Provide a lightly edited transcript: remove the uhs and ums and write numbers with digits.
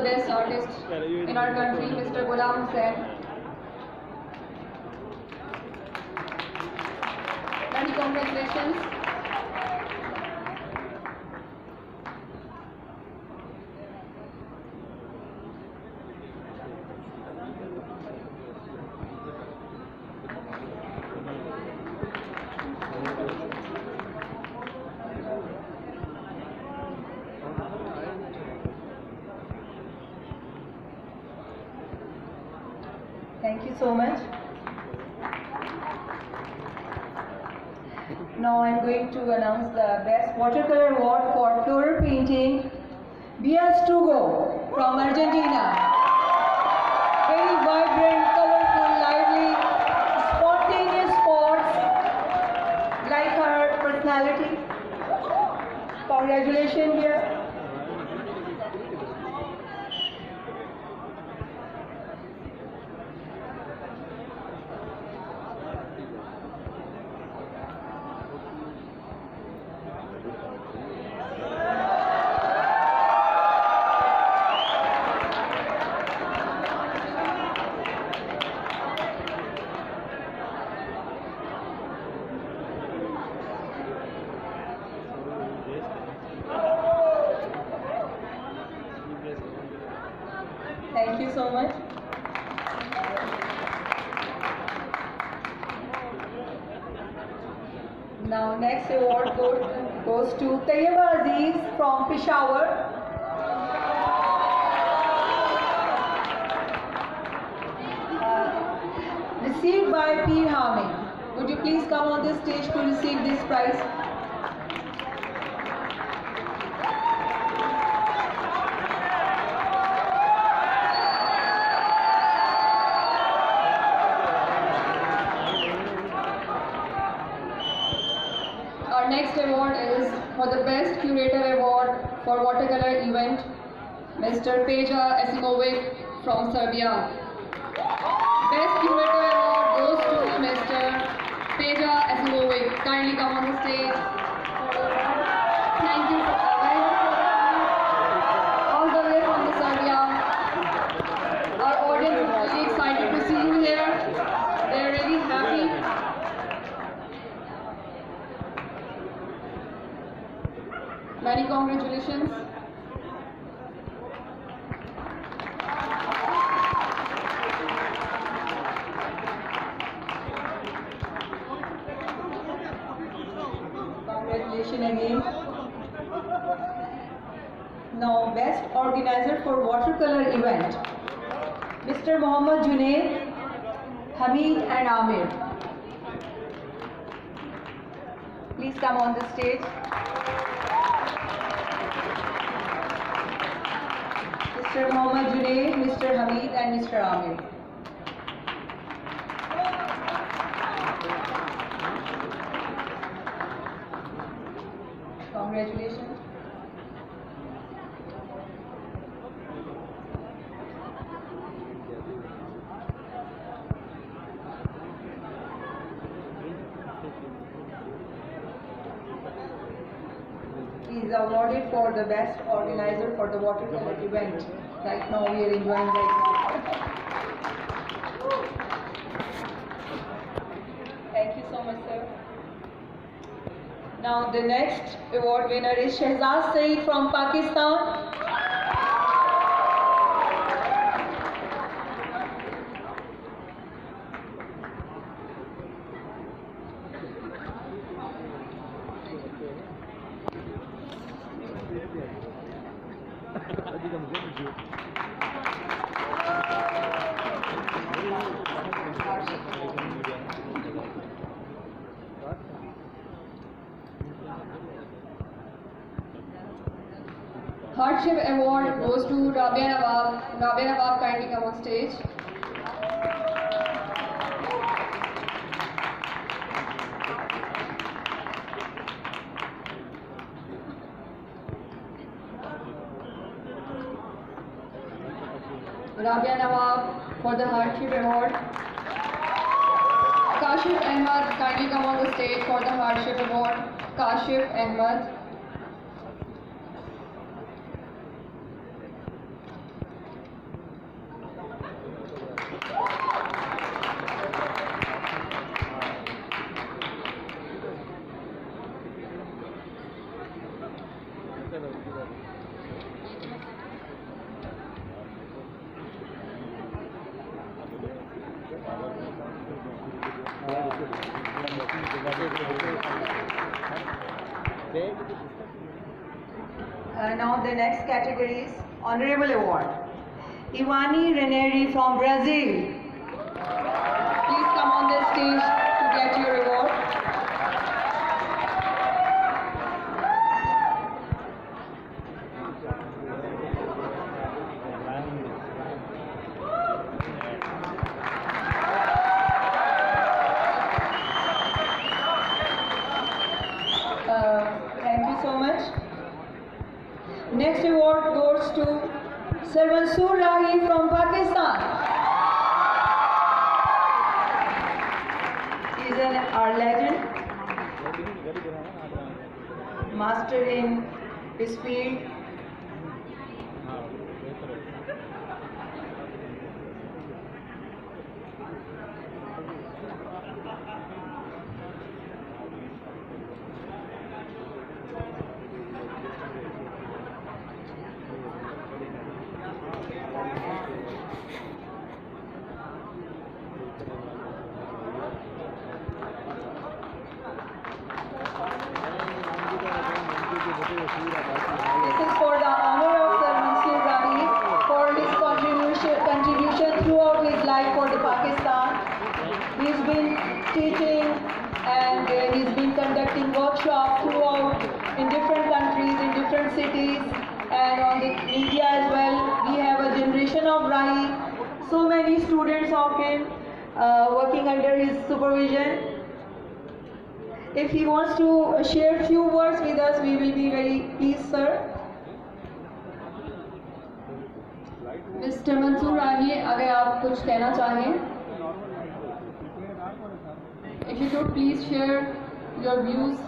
the best artist in our country, Mr. Ghulam Hussain. Many congratulations. Thank you so much. Now I'm going to announce the Best Watercolor Award for Floral Painting, Bia Stugo from Argentina. Very vibrant, colorful, lively, spontaneous spots, like her personality. Congratulations, Bia. Thank you so much. Now next award goes to Tayyaba Aziz from Peshawar. Received by Peer Hamid. Would you please come on this stage to receive this prize? Our next award is for the Best Curator Award for Watercolor Event, Mr. Peja Esimovic from Serbia. Best Curator Award goes to Mr. Peja Esimovic. Kindly come on the stage. Thank you very much. All the way from the Serbia. Our audience is really excited to see you here. They're really happy. Many congratulations. Congratulations again. Now, Best Organizer for Watercolor Event, Mr. Mohammad Junaid, Hamid and Amir. Please come on the stage. Mr. Mohammad Junaid, Mr. Hamid and Mr. Amir. Congratulations. He is awarded for the best organizer for the watercolor event. Right now we are enjoying right now. Thank you so much, sir. Now the next award winner is Shehzad Saeed from Pakistan. Hardship Award goes to Rabia Nawab. Rabia Nawab, kindly come on stage. Rabia Nawab for the Hardship Award. Kashif Ahmed, kindly come on the stage for the Hardship Award. Kashif Ahmed. Now the next category is Honorable Award. Ivani Ranieri from Brazil. Please come on the stage to get your award. Thank you so much. Next award goes to Sir Mansoor Rahi from Pakistan. He is our legend, master in his field. This is for the honor of Sir Mansoor Rahi for his contribution throughout his life for the Pakistan. He's been teaching and he's been conducting workshops throughout in different countries, in different cities, and on the media as well. We have a generation of Rahi, so many students of him working under his supervision. If he wants to share few words with us, we will be very pleased, sir. Mr. Mansoor Rahi, अगर आप कुछ कहना चाहें, if you could please share your views